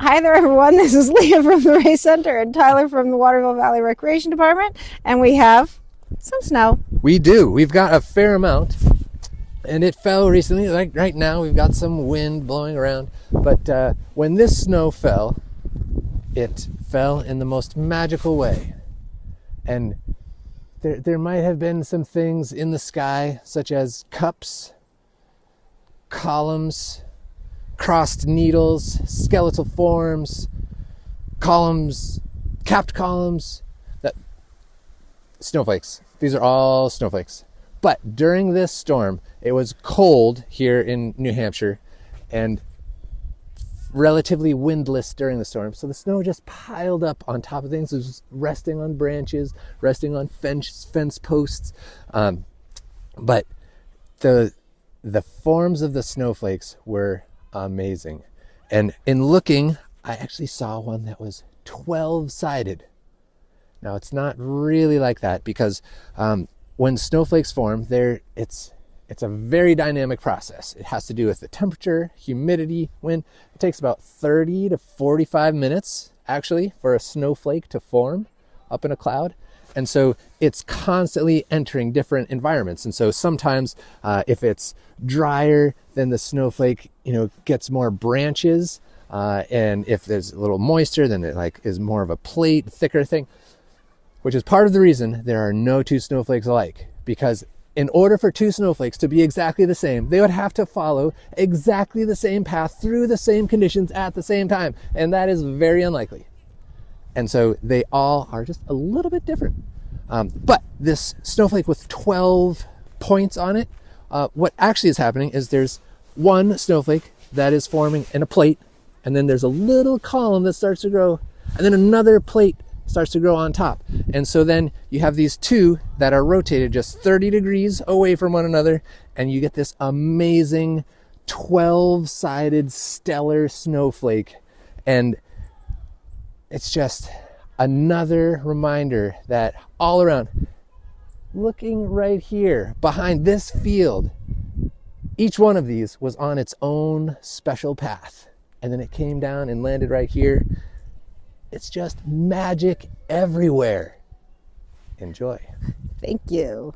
Hi there, everyone. This is Leah from the Ray Center and Tyler from the Waterville Valley Recreation Department, and we have some snow. We do. We've got a fair amount, and it fell recently. Like right now, we've got some wind blowing around, but when this snow fell, it fell in the most magical way. And there might have been some things in the sky, such as cups, columns, crossed needles, skeletal forms, columns, capped columns, snowflakes. These are all snowflakes. But during this storm, it was cold here in New Hampshire and relatively windless during the storm. So the snow just piled up on top of things. It was resting on branches, resting on fence posts. But the forms of the snowflakes were amazing. And in looking, I actually saw one that was 12-sided. Now, it's not really like that because when snowflakes form, it's a very dynamic process. It has to do with the temperature, humidity, wind. It takes about 30 to 45 minutes, actually, for a snowflake to form up in a cloud. And so it's constantly entering different environments. And so sometimes if it's drier, then the snowflake, gets more branches. And if there's a little moisture, then it is more of a plate, thicker thing, which is part of the reason there are no two snowflakes alike. Because in order for two snowflakes to be exactly the same, they would have to follow exactly the same path through the same conditions at the same time. And that is very unlikely. And so they all are just a little bit different. But this snowflake with 12 points on it, what actually is happening is there's one snowflake that is forming in a plate, and then there's a little column that starts to grow, and then another plate starts to grow on top. And so then you have these two that are rotated just 30 degrees away from one another, and you get this amazing 12-sided stellar snowflake. And it's just another reminder that all around, looking right here behind this field, each one of these was on its own special path. And then it came down and landed right here. It's just magic everywhere. Enjoy. Thank you.